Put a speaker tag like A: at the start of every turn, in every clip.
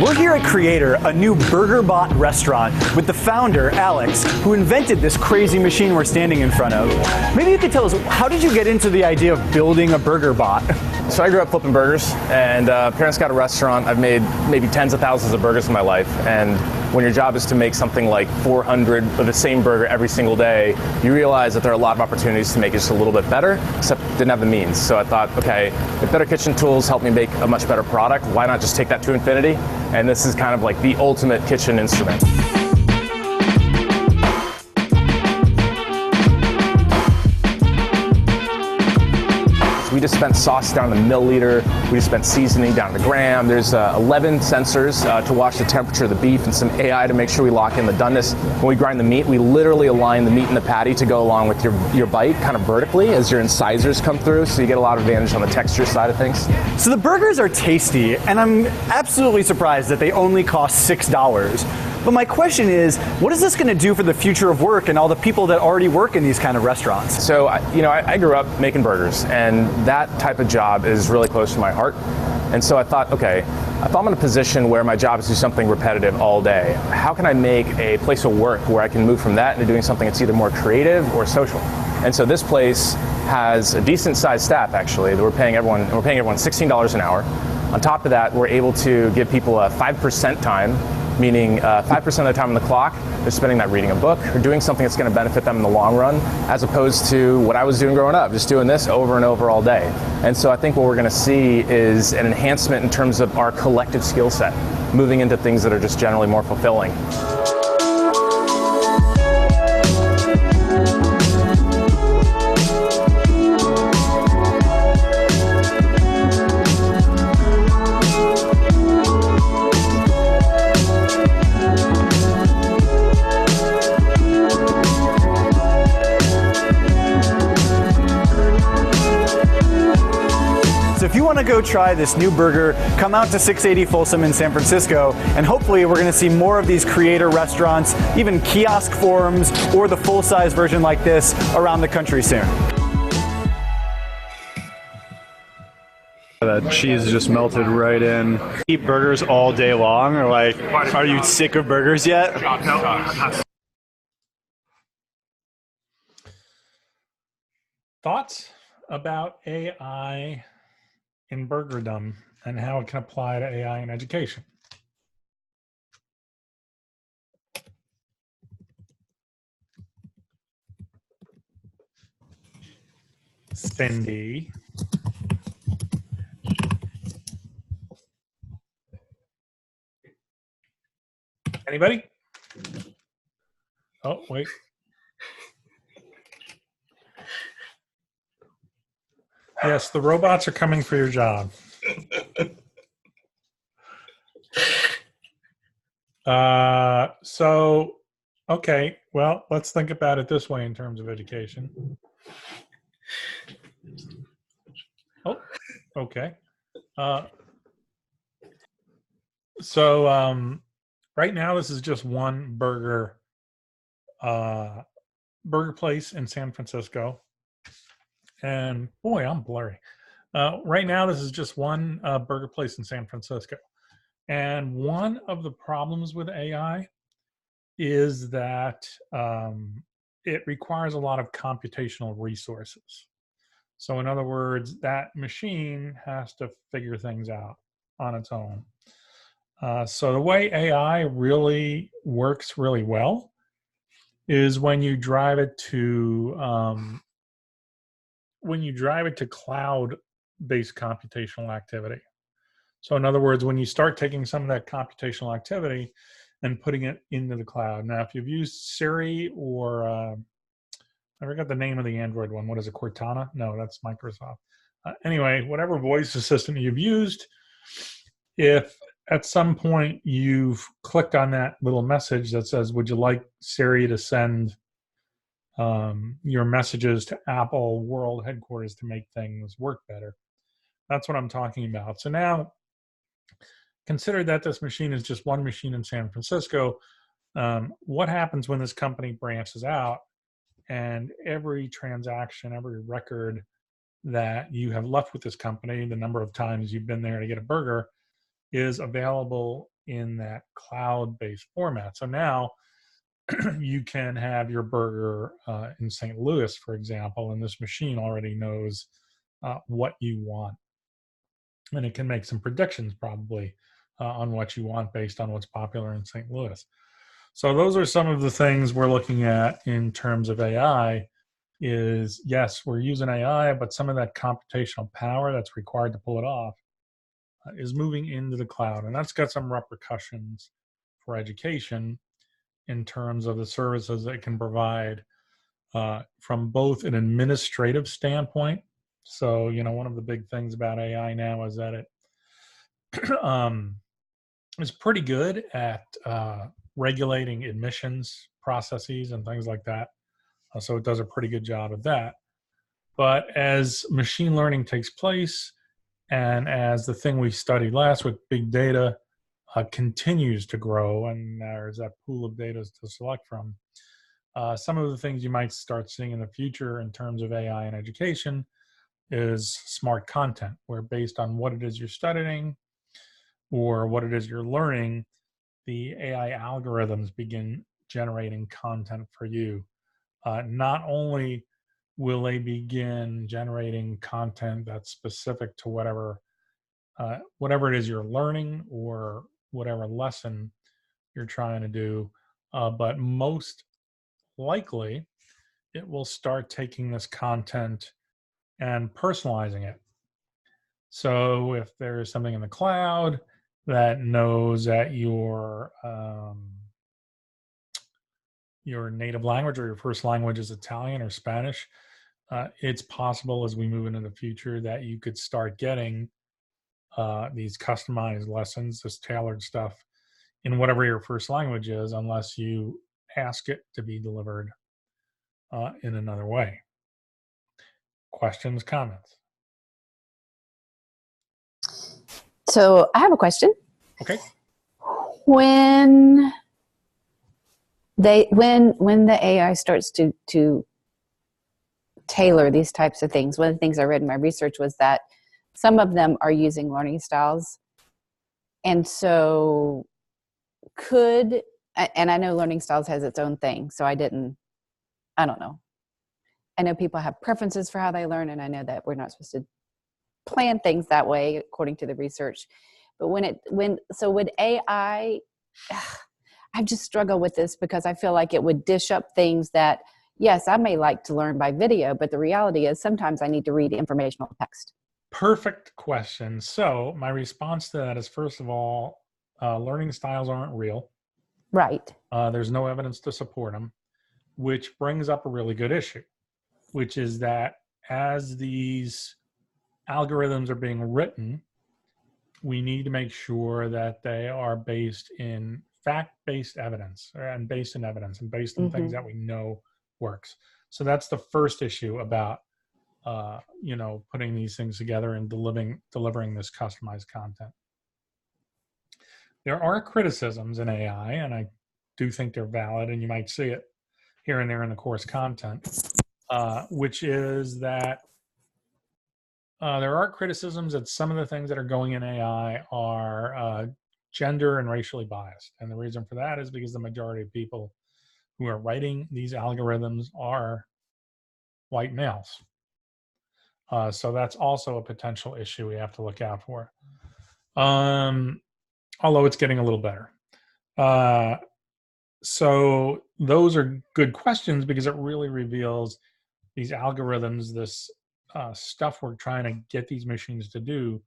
A: We're here at Creator, a new BurgerBot restaurant with the founder, Alex, who invented this crazy machine we're standing in front of. Maybe you could tell us, how did you get into the idea of building a BurgerBot?
B: So I grew up flipping burgers, and parents got a restaurant. I've made maybe tens of thousands of burgers in my life, and when your job is to make something like 400 of the same burger every single day, you realize that there are a lot of opportunities to make it just a little bit better, except didn't have the means. So I thought, okay, if better kitchen tools help me make a much better product, why not just take that to infinity? And this is kind of like the ultimate kitchen instrument. We just spent sauce down to the milliliter. We just spent seasoning down to the gram. There's 11 sensors to watch the temperature of the beef and some AI to make sure we lock in the doneness. When we grind the meat, we literally align the meat in the patty to go along with your bite kind of vertically as your incisors come through, so you get a lot of advantage on the texture side of things.
A: So the burgers are tasty, and I'm absolutely surprised that they only cost $6. But my question is, what is this going to do for the future of work and all the people that already work in these kind of restaurants?
B: So, I grew up making burgers, and that type of job is really close to my heart. And so I thought, okay, if I'm in a position where my job is to do something repetitive all day, how can I make a place of work where I can move from that into doing something that's either more creative or social? And so this place has a decent sized staff, actually, that we're paying everyone $16 an hour. On top of that, we're able to give people a 5% time, meaning 5% of the time on the clock, they're spending that reading a book or doing something that's going to benefit them in the long run, as opposed to what I was doing growing up, just doing this over and over all day. And so I think what we're going to see is an enhancement in terms of our collective skill set, moving into things that are just generally more fulfilling.
A: So if you want to go try this new burger, come out to 680 Folsom in San Francisco, and hopefully we're going to see more of these Creator restaurants, even kiosk forms, or the full-size version like this around the country soon.
C: That cheese just melted right in. Eat burgers all day long, or like, are you sick of burgers yet?
D: Thoughts about AI in burgerdom and how it can apply to AI in education? Cindy. Anybody? Oh, wait. Yes, the robots are coming for your job. Okay, well, let's think about it this way in terms of education. Oh, okay. Right now, this is just one burger place in San Francisco. And boy, I'm blurry. Right now, this is just one burger place in San Francisco. And one of the problems with AI is that it requires a lot of computational resources. So in other words, that machine has to figure things out on its own. So the way AI really works really well is when you drive it to cloud-based computational activity. So in other words, when you start taking some of that computational activity and putting it into the cloud. Now, if you've used Siri or I forgot the name of the Android one. What is it, Cortana? No, that's Microsoft. Anyway, whatever voice assistant you've used, if at some point you've clicked on that little message that says, would you like Siri to send your messages to Apple World Headquarters to make things work better? That's what I'm talking about. So now, consider that this machine is just one machine in San Francisco. What happens when this company branches out and every transaction, every record that you have left with this company, the number of times you've been there to get a burger, is available in that cloud-based format. So now you can have your burger in St. Louis, for example, and this machine already knows what you want. And it can make some predictions probably on what you want based on what's popular in St. Louis. So those are some of the things we're looking at in terms of AI is, yes, we're using AI, but some of that computational power that's required to pull it off is moving into the cloud. And that's got some repercussions for education in terms of the services it can provide from both an administrative standpoint. So, one of the big things about AI now is that it is pretty good at regulating admissions processes and things like that. So it does a pretty good job of that. But as machine learning takes place, and as the thing we studied last with big data continues to grow, and there's that pool of data to select from, some of the things you might start seeing in the future in terms of AI in education is smart content, where based on what it is you're studying or what it is you're learning, the AI algorithms begin generating content for you. Not only will they begin generating content that's specific to whatever it is you're learning or whatever lesson you're trying to do, but most likely it will start taking this content and personalizing it. So if there's something in the cloud that knows that your native language or your first language is Italian or Spanish, it's possible as we move into the future that you could start getting these customized lessons, this tailored stuff in whatever your first language is, unless you ask it to be delivered in another way. Questions, comments?
E: So I have a question.
D: Okay.
E: When the AI starts to tailor these types of things, one of the things I read in my research was that some of them are using learning styles. And so and I know learning styles has its own thing, so I don't know. I know people have preferences for how they learn, and I know that we're not supposed to plan things that way according to the research. But would AI, I just struggle with this because I feel like it would dish up things that, yes, I may like to learn by video, but the reality is sometimes I need to read informational text.
D: Perfect question. So my response to that is, first of all, learning styles aren't real.
E: Right.
D: There's no evidence to support them, which brings up a really good issue, which is that as these algorithms are being written, we need to make sure that they are based in fact-based evidence and based in evidence and based on things that we know works. So that's the first issue about putting these things together and delivering this customized content. There are criticisms in AI, and I do think they're valid, and you might see it here and there in the course content, which is that there are criticisms that some of the things that are going in AI are gender and racially biased. And the reason for that is because the majority of people who are writing these algorithms are white males. So that's also a potential issue we have to look out for. Although it's getting a little better. So those are good questions because it really reveals these algorithms, this stuff we're trying to get these machines to do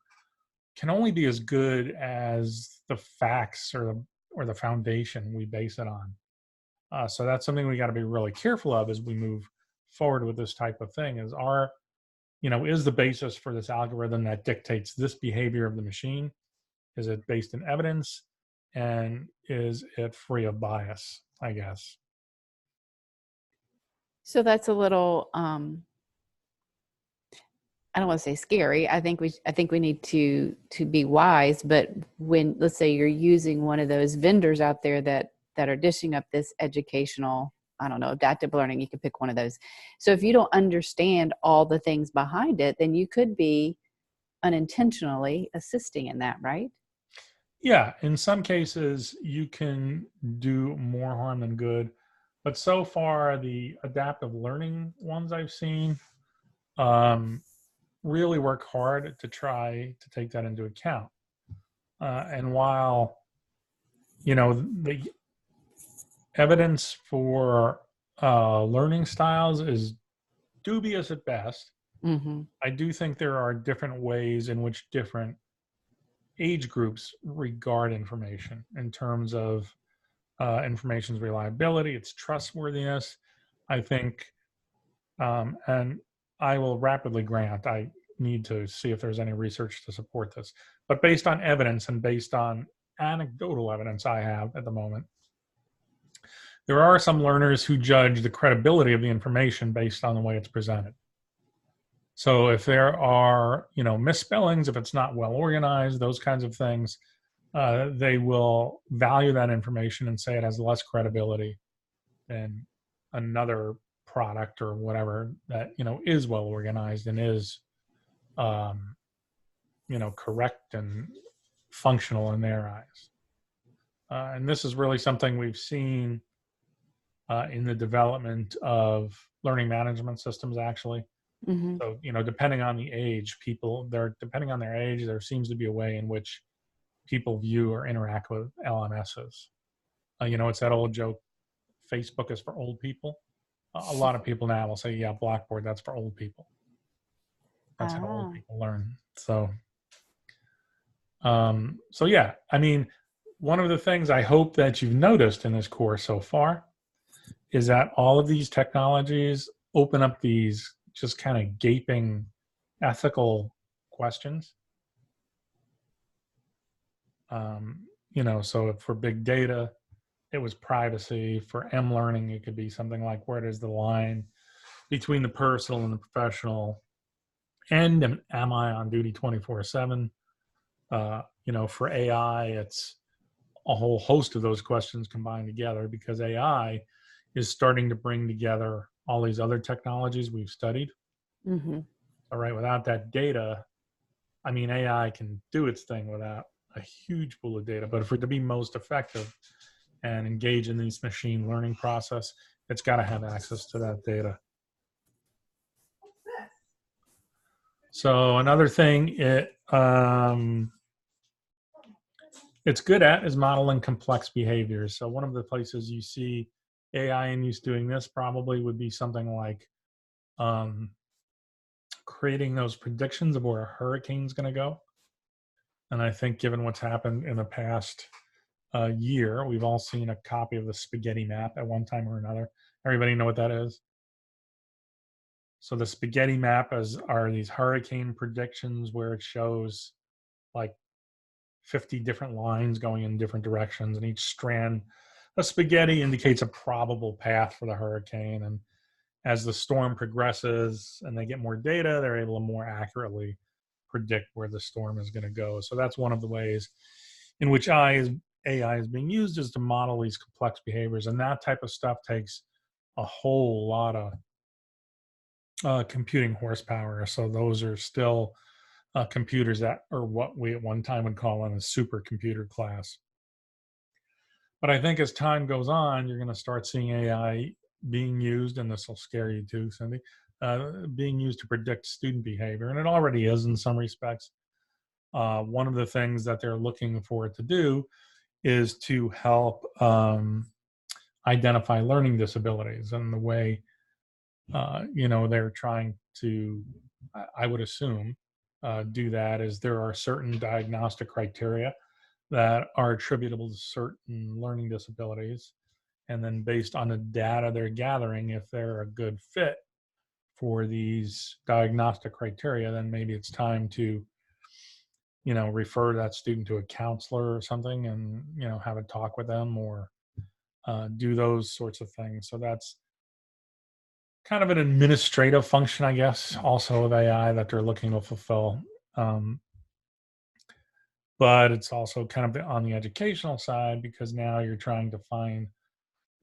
D: can only be as good as the facts or the foundation we base it on. So that's something we got to be really careful of as we move forward with this type of thing. Is the basis for this algorithm that dictates this behavior of the machine, is it based in evidence, and is it free of bias, I guess.
E: So that's a little I don't want to say scary. I think we need to be wise. But when, let's say, you're using one of those vendors out there that are dishing up this educational I don't know, adaptive learning, you could pick one of those. So if you don't understand all the things behind it, then you could be unintentionally assisting in that, right?
D: Yeah, in some cases, you can do more harm than good. But so far, the adaptive learning ones I've seen um, really work hard to try to take that into account. And while, the evidence for learning styles is dubious at best,
E: Mm-hmm.
D: I do think there are different ways in which different age groups regard information in terms of information's reliability, its trustworthiness. I think, and I will rapidly grant, I need to see if there's any research to support this. But based on evidence and based on anecdotal evidence I have at the moment, there are some learners who judge the credibility of the information based on the way it's presented. So if there are, misspellings, if it's not well organized, those kinds of things, they will value that information and say it has less credibility than another product or whatever that is well organized and is um, correct and functional in their eyes. And this is really something we've seen in the development of learning management systems, actually.
E: Mm-hmm.
D: So, depending on the age, depending on their age, there seems to be a way in which people view or interact with LMSs. It's that old joke, Facebook is for old people. A lot of people now will say, yeah, Blackboard, that's for old people. That's how old people learn. So yeah, I mean, one of the things I hope that you've noticed in this course so far is that all of these technologies open up these just kind of gaping ethical questions. So for big data, it was privacy. For M learning, it could be something like, where does the line between the personal and the professional end? And am I on duty 24/7? For AI, it's a whole host of those questions combined together, because AI is starting to bring together all these other technologies we've studied.
E: Mm-hmm.
D: All right, without that data, I mean, AI can do its thing without a huge pool of data, but for it to be most effective and engage in this machine learning process, it's got to have access to that data. So another thing it's good at is modeling complex behaviors. So one of the places you see AI in use doing this probably would be something like creating those predictions of where a hurricane's going to go. And I think given what's happened in the past year, we've all seen a copy of the spaghetti map at one time or another. Everybody know what that is? So the spaghetti map are these hurricane predictions where it shows like 50 different lines going in different directions, and each strand of spaghetti indicates a probable path for the hurricane. And as the storm progresses and they get more data, they're able to more accurately predict where the storm is going to go. So that's one of the ways in which AI is being used, is to model these complex behaviors. And that type of stuff takes a whole lot of computing horsepower. So those are still computers that are what we at one time would call in a supercomputer class. But I think as time goes on, you're going to start seeing AI being used, and this will scare you too, Cindy, being used to predict student behavior. And it already is in some respects. One of the things that they're looking for it to do is to help identify learning disabilities. And the way, they're trying to, I would assume, do that is there are certain diagnostic criteria that are attributable to certain learning disabilities. And then based on the data they're gathering, if they're a good fit for these diagnostic criteria, then maybe it's time to, refer that student to a counselor or something and, have a talk with them, or do those sorts of things. So that's kind of an administrative function, I guess, also of AI that they're looking to fulfill. But it's also kind of on the educational side, because now you're trying to find,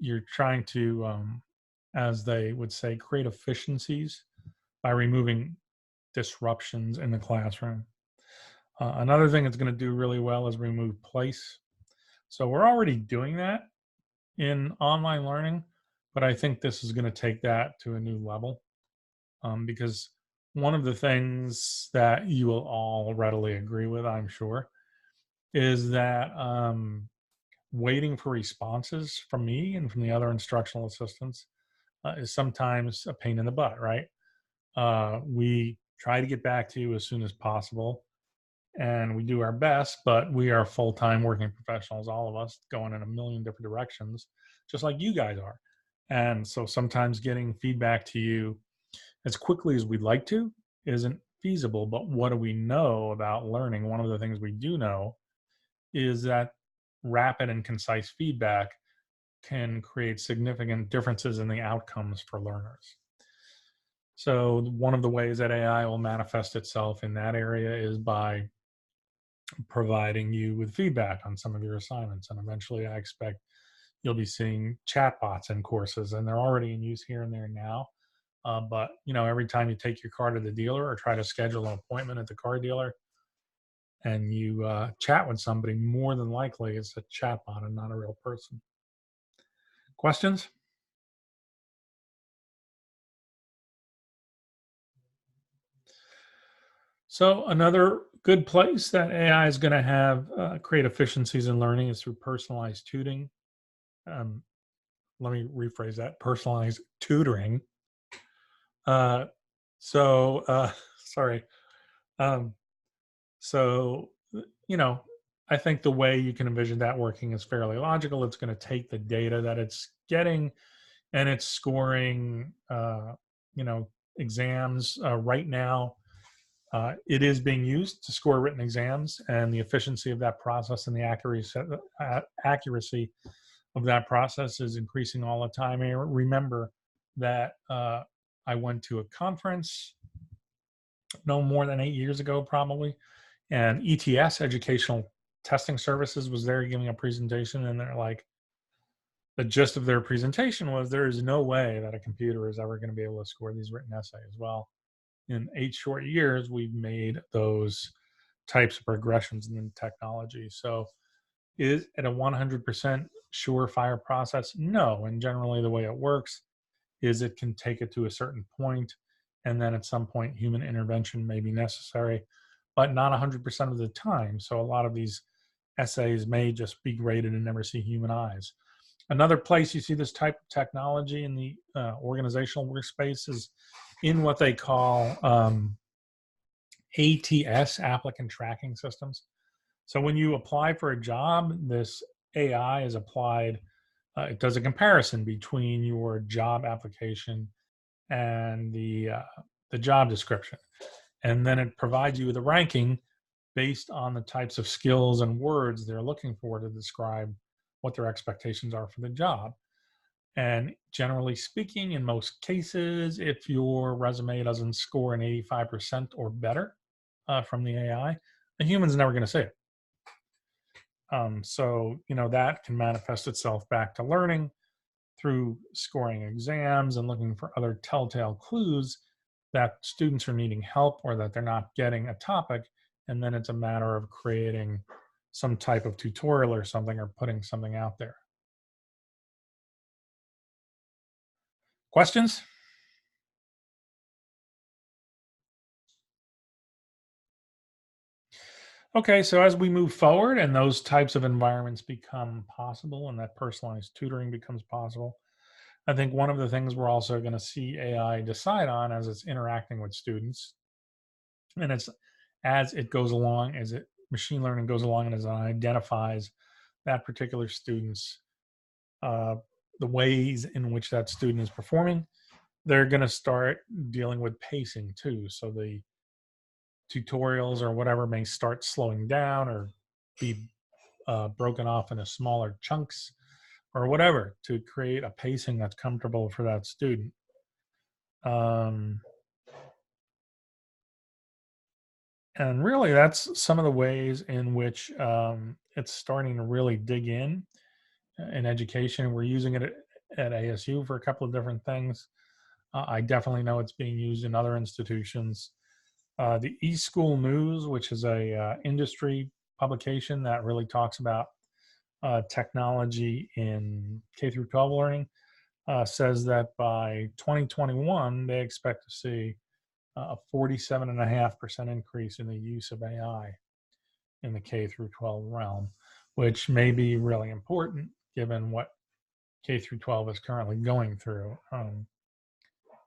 D: you're trying to, as they would say, create efficiencies by removing disruptions in the classroom. Another thing it's going to do really well is remove place. So we're already doing that in online learning, but I think this is going to take that to a new level, because one of the things that you will all readily agree with, I'm sure, is that waiting for responses from me and from the other instructional assistants is sometimes a pain in the butt, right? We try to get back to you as soon as possible, and we do our best, but we are full-time working professionals, all of us, going in a million different directions, just like you guys are. And so sometimes getting feedback to you as quickly as we'd like to isn't feasible. But what do we know about learning? One of the things we do know is that rapid and concise feedback can create significant differences in the outcomes for learners. So one of the ways that AI will manifest itself in that area is by providing you with feedback on some of your assignments. And eventually I expect you'll be seeing chatbots in courses, and they're already in use here and there now. But every time you take your car to the dealer or try to schedule an appointment at the car dealer and you chat with somebody, more than likely it's a chatbot and not a real person. Questions? So another good place that AI is going to have create efficiencies in learning is through personalized tutoring. Um, Let me rephrase that: personalized tutoring. Uh, so, sorry. Um, so, I think the way you can envision that working is fairly logical. It's going to take the data that it's getting and it's scoring, exams. Right now, it is being used to score written exams, and the efficiency of that process and the accuracy of that process is increasing all the time. I remember that I went to a conference no more than 8 years ago, probably, and ETS, Educational Testing Services, was there giving a presentation, and they're like, the gist of their presentation was there is no way that a computer is ever going to be able to score these written essays. Well, in 8 short years, we've made those types of progressions in technology. So is it a 100% surefire process? No. And generally the way it works is it can take it to a certain point, and then at some point human intervention may be necessary, but not 100% of the time. So a lot of these essays may just be graded and never see human eyes. Another place you see this type of technology in the organizational workspace is in what they call ATS, applicant tracking systems. So when you apply for a job, this AI is applied. It does a comparison between your job application and the job description, and then it provides you with a ranking based on the types of skills and words they're looking for to describe what their expectations are for the job. And generally speaking, in most cases, if your resume doesn't score an 85% or better from the AI, a human's never going to see it. So, that can manifest itself back to learning through scoring exams and looking for other telltale clues that students are needing help or that they're not getting a topic. And then it's a matter of creating some type of tutorial or something, or putting something out there. Questions? Okay, so as we move forward and those types of environments become possible and that personalized tutoring becomes possible, I think one of the things we're also going to see AI decide on as it's interacting with students, and it's as it goes along, as it machine learning goes along, and as it identifies that particular student's uh, the ways in which that student is performing, they're going to start dealing with pacing too. So the tutorials or whatever may start slowing down or be broken off into smaller chunks or whatever to create a pacing that's comfortable for that student. And really, that's some of the ways in which it's starting to really dig in education. We're using it at ASU for a couple of different things. I definitely know it's being used in other institutions. The eSchool News, which is a industry publication that really talks about technology in K through 12 learning, says that by 2021 they expect to see a 47.5% increase in the use of AI in the K through 12 realm, which may be really important given what K through 12 is currently going through.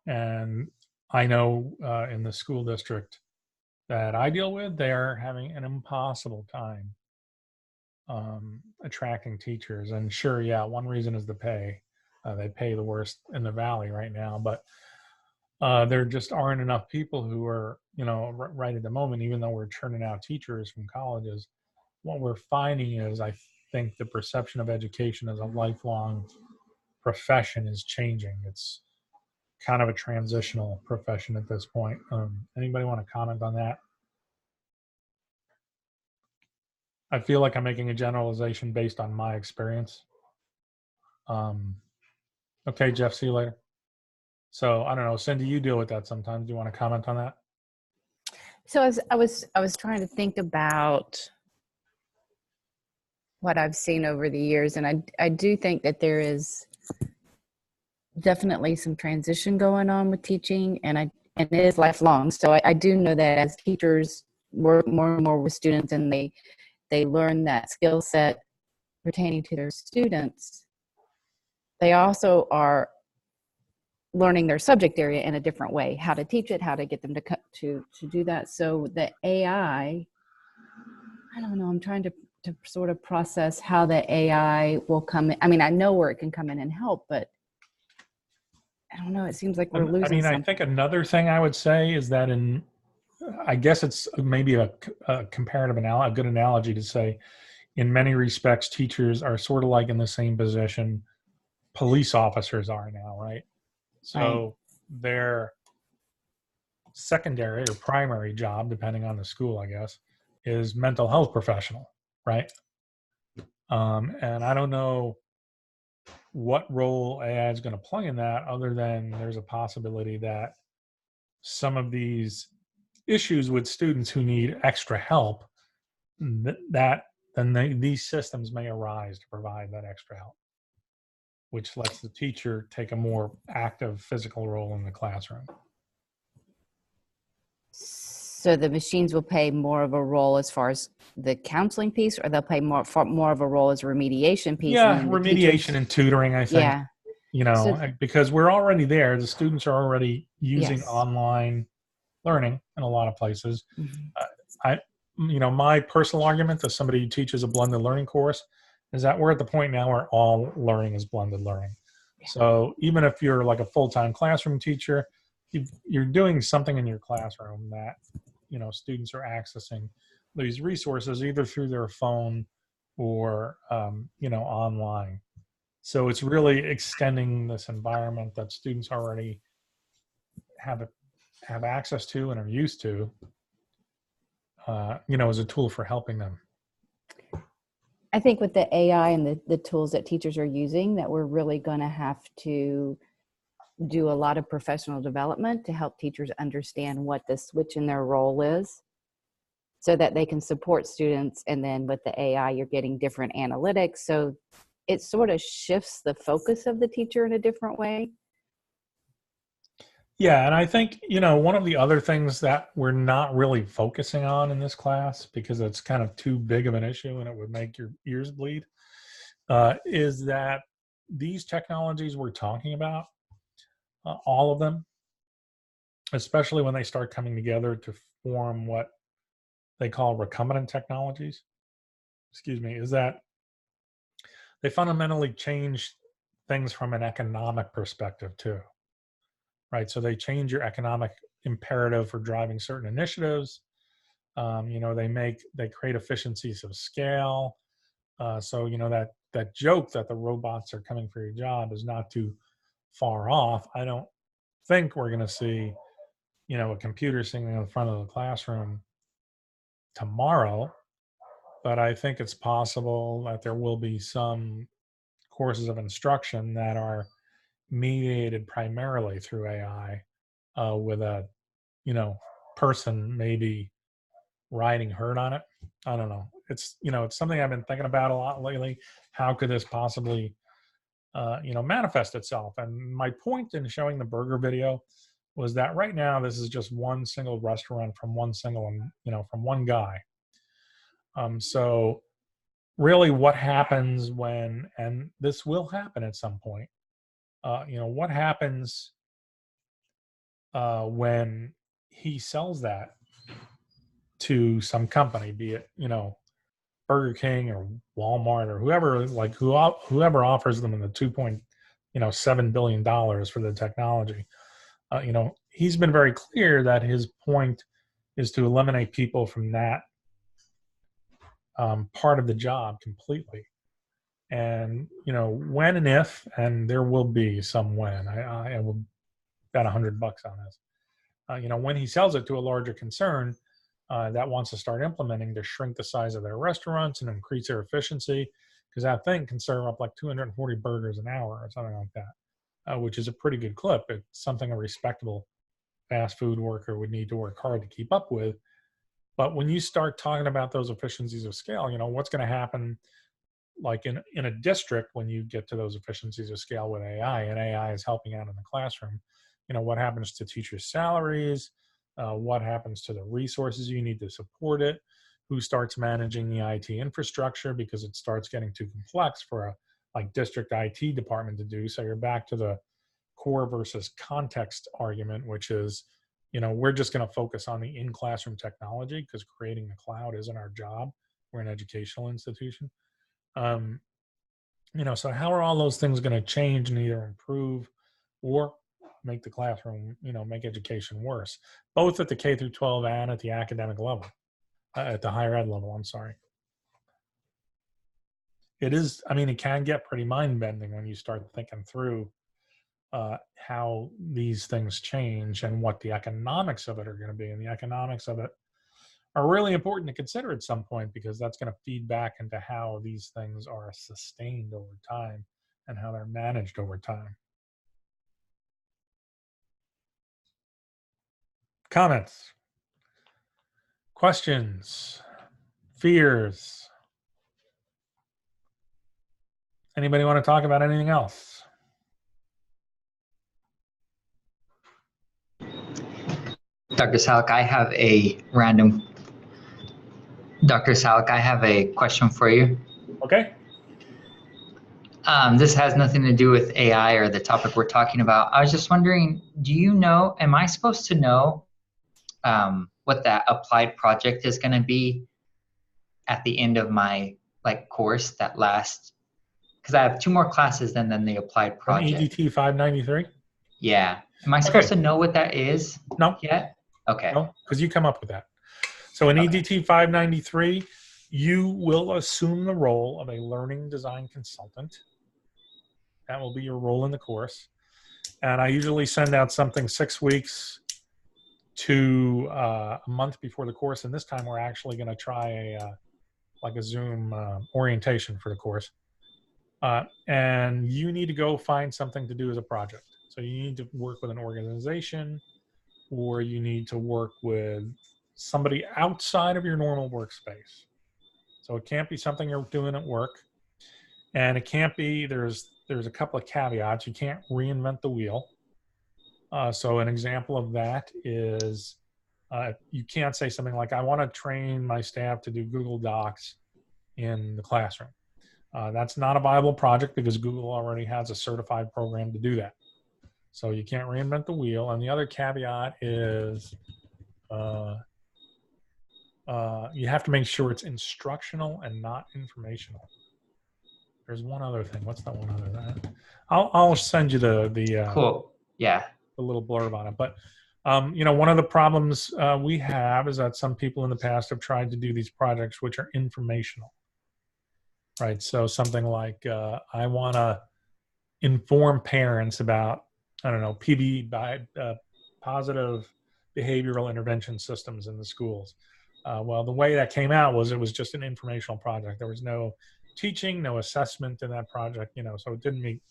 D: And I know in the school district that I deal with, they're having an impossible time attracting teachers. And sure, yeah, one reason is the pay. They pay the worst in the valley right now, but there just aren't enough people who are, right at the moment, even though we're churning out teachers from colleges, what we're finding is I think the perception of education as a lifelong profession is changing. It's kind of a transitional profession at this point. Anybody want to comment on that? I feel like I'm making a generalization based on my experience. Okay, Jeff, see you later. So I don't know, Cindy, you deal with that sometimes. Do you want to comment on that?
E: So as I was trying to think about what I've seen over the years, and I do think that there is definitely some transition going on with teaching, and it is lifelong. So I do know that as teachers work more and more with students and they learn that skill set pertaining to their students, they also are learning their subject area in a different way, how to teach it, how to get them to do that. So the AI, I don't know, I'm trying to sort of process how the AI will come in. I mean, I know where it can come in and help, but I don't know, it seems like we're losing something.
D: I think another thing I would say is that I guess it's maybe a comparative a good analogy to say, in many respects, teachers are sort of like in the same position police officers are now, right? So their secondary or primary job, depending on the school, I guess, is mental health professional, right? And I don't know what role AI is going to play in that, other than there's a possibility that some of these issues with students who need extra help, these systems may arise to provide that extra help, which lets the teacher take a more active physical role in the classroom.
E: So the machines will play more of a role as far as the counseling piece, or they'll play more of a role as a remediation piece?
D: Yeah, remediation and tutoring, I think.
E: Yeah.
D: Because we're already there. The students are already using online learning in a lot of places. My personal argument as somebody who teaches a blended learning course is that we're at the point now where all learning is blended learning. Yeah. So even if you're like a full-time classroom teacher, you're doing something in your classroom that, students are accessing these resources either through their phone or, online. So it's really extending this environment that students already have access to and are used to, as a tool for helping them.
E: I think with the AI and the tools that teachers are using, that we're really going to have to do a lot of professional development to help teachers understand what the switch in their role is, so that they can support students. And then with the AI, you're getting different analytics. So it sort of shifts the focus of the teacher in a different way.
D: Yeah, and I think, one of the other things that we're not really focusing on in this class, because it's kind of too big of an issue and it would make your ears bleed, is that these technologies we're talking about, all of them, especially when they start coming together to form what they call recombinant technologies, is that they fundamentally change things from an economic perspective too, right? So they change your economic imperative for driving certain initiatives. They create efficiencies of scale. So that joke that the robots are coming for your job is not too far off. I don't think we're going to see, a computer sitting in the front of the classroom tomorrow, but I think it's possible that there will be some courses of instruction that are mediated primarily through AI, with a, person maybe riding herd on it. I don't know. It's something I've been thinking about a lot lately. How could this possibly, manifest itself? And my point in showing the burger video was that right now this is just one single restaurant from from one guy. So really, what happens when, and this will happen at some point, what happens when he sells that to some company, be it, Burger King or Walmart or whoever, whoever offers them the $2.7 billion for the technology. He's been very clear that his point is to eliminate people from that part of the job completely. And when and if, and there will be some when, I will bet $100 on this. When he sells it to a larger concern that wants to start implementing to shrink the size of their restaurants and increase their efficiency, because that thing can serve up like 240 burgers an hour or something like that, which is a pretty good clip. It's something a respectable fast food worker would need to work hard to keep up with. But when you start talking about those efficiencies of scale, what's going to happen, like in a district, when you get to those efficiencies of scale with AI, and AI is helping out in the classroom, what happens to teachers' salaries? What happens to the resources you need to support it? Who starts managing the IT infrastructure, because it starts getting too complex for a district IT department to do. So you're back to the core versus context argument, which is, we're just going to focus on the in-classroom technology because creating the cloud isn't our job. We're an educational institution. So how are all those things going to change and either improve or make the classroom, make education worse, both at the K through 12 and at the academic level, at the higher ed level, I'm sorry. It can get pretty mind-bending when you start thinking through how these things change and what the economics of it are going to be. And the economics of it are really important to consider at some point, because that's going to feed back into how these things are sustained over time and how they're managed over time. Comments, questions, fears? Anybody want to talk about anything else?
F: Dr. Salk, I have a question for you.
D: Okay.
F: This has nothing to do with AI or the topic we're talking about. I was just wondering, am I supposed to know what that applied project is going to be at the end of my course that lasts? Because I have 2 more classes and then the applied project.
D: An EDT 593?
F: Yeah. Am I supposed to know what that is?
D: No.
F: Yet? Okay.
D: No, because you come up with that. So in EDT 593, you will assume the role of a learning design consultant. That will be your role in the course. And I usually send out something 6 weeks to a month before the course. And this time we're actually going to try a Zoom orientation for the course. And you need to go find something to do as a project. So you need to work with an organization, or you need to work with somebody outside of your normal workspace. So it can't be something you're doing at work. And it can't be, there's a couple of caveats. You can't reinvent the wheel. So an example of that is you can't say something like, I want to train my staff to do Google Docs in the classroom. That's not a viable project because Google already has a certified program to do that. So you can't reinvent the wheel. And the other caveat is you have to make sure it's instructional and not informational. There's one other thing. What's that one other thing? I'll send you the
F: Cool. Yeah.
D: the little blurb on it. But one of the problems we have is that some people in the past have tried to do these projects which are informational, right? So something like I want to inform parents about, I don't know, positive behavioral intervention systems in the schools. Well, the way that came out was it was just an informational project. There was no teaching, no assessment in that project, so it didn't meet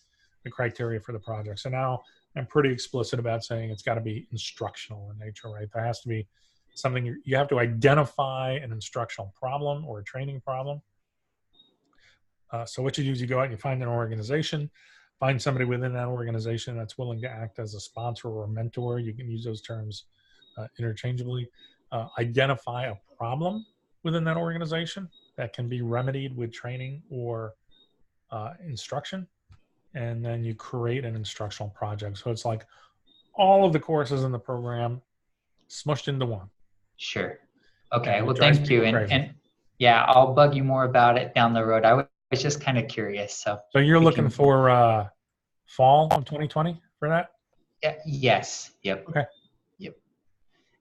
D: the criteria for the project. So now I'm pretty explicit about saying it's got to be instructional in nature, right? There has to be something, you have to identify an instructional problem or a training problem. So what you do is you go out and you find an organization, find somebody within that organization that's willing to act as a sponsor or a mentor. You can use those terms interchangeably. Identify a problem within that organization that can be remedied with training or instruction. And then you create an instructional project. So it's like all of the courses in the program smushed into one.
F: Sure. Okay.
D: And
F: well, thank you. And yeah, I'll bug you more about it down the road. I was just kind of curious. So
D: you're looking for fall of 2020 for that?
F: Yeah. Yes. Yep.
D: Okay.
F: Yep.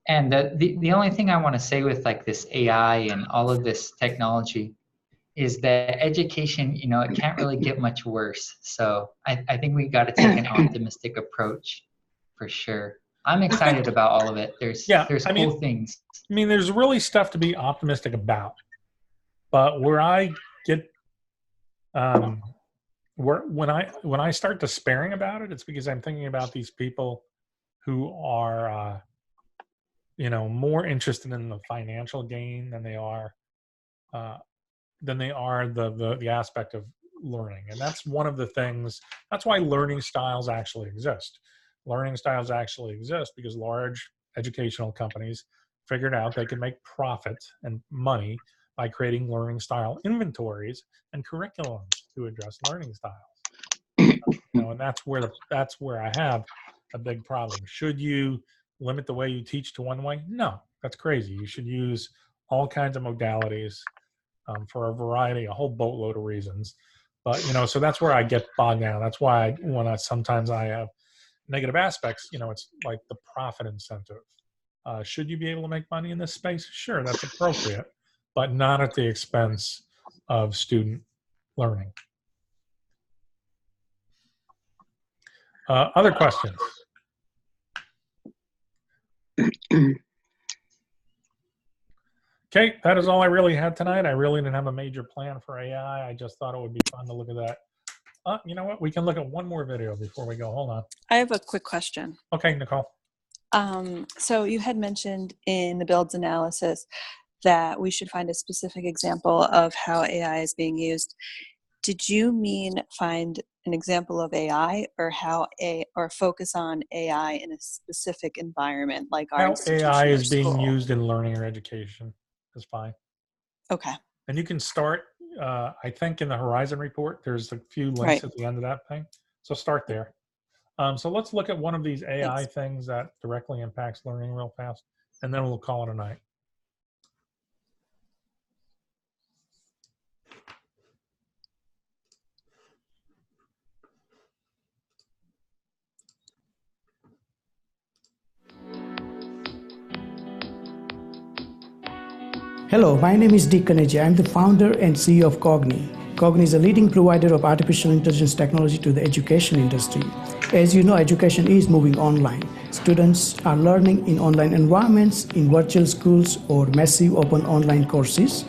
F: And the only thing I want to say with like this AI and all of this technology is that education, it can't really get much worse. So I think we got to take an optimistic approach for sure. I'm excited about all of it. There's cool things.
D: I mean, there's really stuff to be optimistic about, but where I get, when I start despairing about it, it's because I'm thinking about these people who are, more interested in the financial gain than they are the aspect of learning. And that's one of the things, that's why learning styles actually exist. Learning styles actually exist because large educational companies figured out they could make profit and money by creating learning style inventories and curriculums to address learning styles. And that's where I have a big problem. Should you limit the way you teach to one way? No, that's crazy. You should use all kinds of modalities for a whole boatload of reasons. But, so that's where I get bogged down. That's why sometimes I have negative aspects, it's like the profit incentive. Should you be able to make money in this space? Sure, that's appropriate, but not at the expense of student learning. Other questions? Okay, that is all I really had tonight. I really didn't have a major plan for AI. I just thought it would be fun to look at that. You know what? We can look at one more video before we go. Hold on.
G: I have a quick question.
D: Okay, Nicole.
G: So you had mentioned in the builds analysis that we should find a specific example of how AI is being used. Did you mean find an example of AI, or or focus on AI in a specific environment like our institution?
D: AI is being used in learning or education is fine.
G: Okay.
D: And you can start, I think in the Horizon report, there's a few links at the end of that thing. So start there. So let's look at one of these AI things that directly impacts learning real fast, and then we'll call it a night.
H: Hello, my name is Dick Kaneja. I'm the founder and CEO of Cogni. Cogni is a leading provider of artificial intelligence technology to the education industry. As you know, education is moving online. Students are learning in online environments, in virtual schools, or massive open online courses,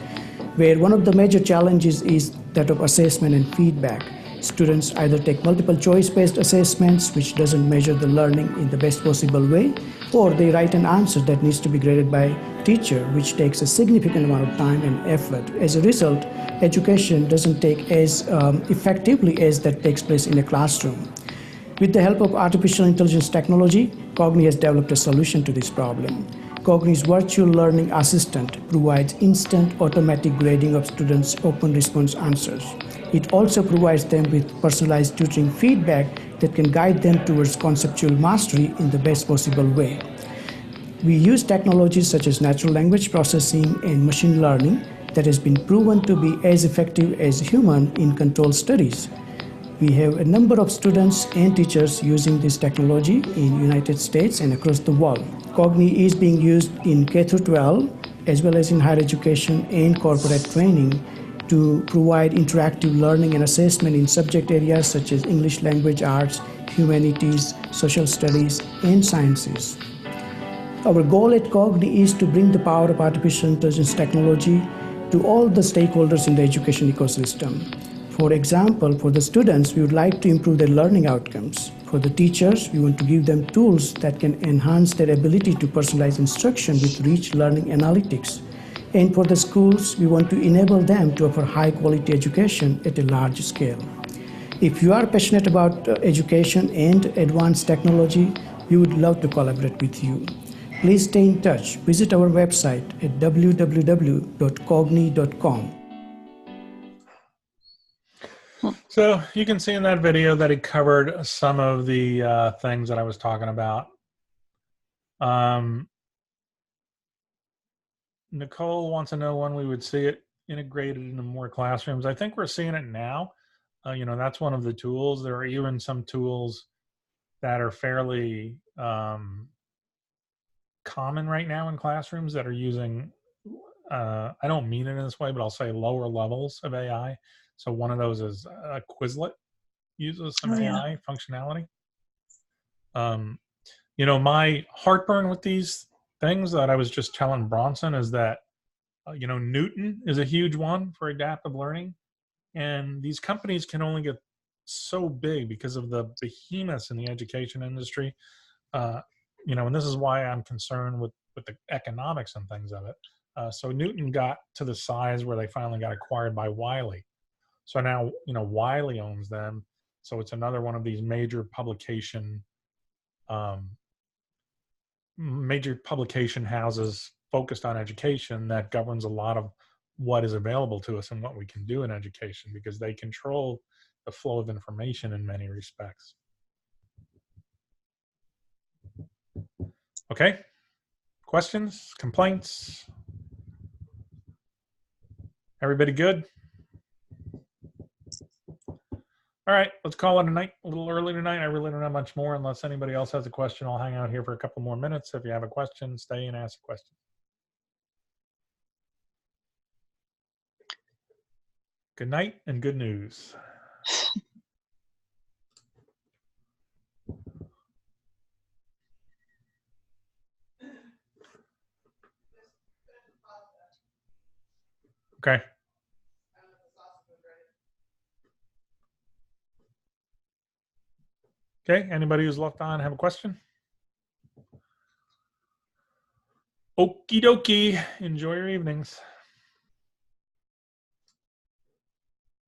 H: where one of the major challenges is that of assessment and feedback. Students either take multiple choice-based assessments, which doesn't measure the learning in the best possible way, or they write an answer that needs to be graded by teacher, which takes a significant amount of time and effort. As a result, education doesn't take as effectively as that takes place in a classroom. With the help of artificial intelligence technology, Cogni has developed a solution to this problem. Cogni's virtual learning assistant provides instant automatic grading of students' open response answers. It also provides them with personalized tutoring feedback that can guide them towards conceptual mastery in the best possible way. We use technologies such as natural language processing and machine learning that has been proven to be as effective as human in controlled studies. We have a number of students and teachers using this technology in the United States and across the world. Cogni is being used in K-12 as well as in higher education and corporate training to provide interactive learning and assessment in subject areas such as English language arts, humanities, social studies, and sciences. Our goal at Cogni is to bring the power of artificial intelligence technology to all the stakeholders in the education ecosystem. For example, for the students, we would like to improve their learning outcomes. For the teachers, we want to give them tools that can enhance their ability to personalize instruction with rich learning analytics. And for the schools, we want to enable them to offer high-quality education at a large scale. If you are passionate about education and advanced technology, we would love to collaborate with you. Please stay in touch. Visit our website at www.cogni.com.
D: So you can see in that video that he covered some of the things that I was talking about. Nicole wants to know when we would see it integrated into more classrooms. I think we're seeing it now. You know, that's one of the tools. There are even some tools that are fairly common right now in classrooms that are using, I don't mean it in this way, but I'll say lower levels of AI. So one of those is Quizlet, uses some AI functionality. You know, my heartburn with these things that I was just telling Bronson is that, you know, Newton is a huge one for adaptive learning. And these companies can only get so big because of the behemoths in the education industry. You know, and this is why I'm concerned with the economics and things of it. So Newton got to the size where they finally got acquired by Wiley. So now, you know, Wiley owns them. So it's another one of these major publication houses focused on education that governs a lot of what is available to us and what we can do in education, because they control the flow of information in many respects. Okay, questions, complaints? Everybody good? All right, let's call it a night. A little early tonight. I really don't have much more. Unless anybody else has a question, I'll hang out here for a couple more minutes. If you have a question, stay and ask a question. Good night and good news. Okay. Okay, anybody who's left on have a question? Okie dokie. Enjoy your evenings.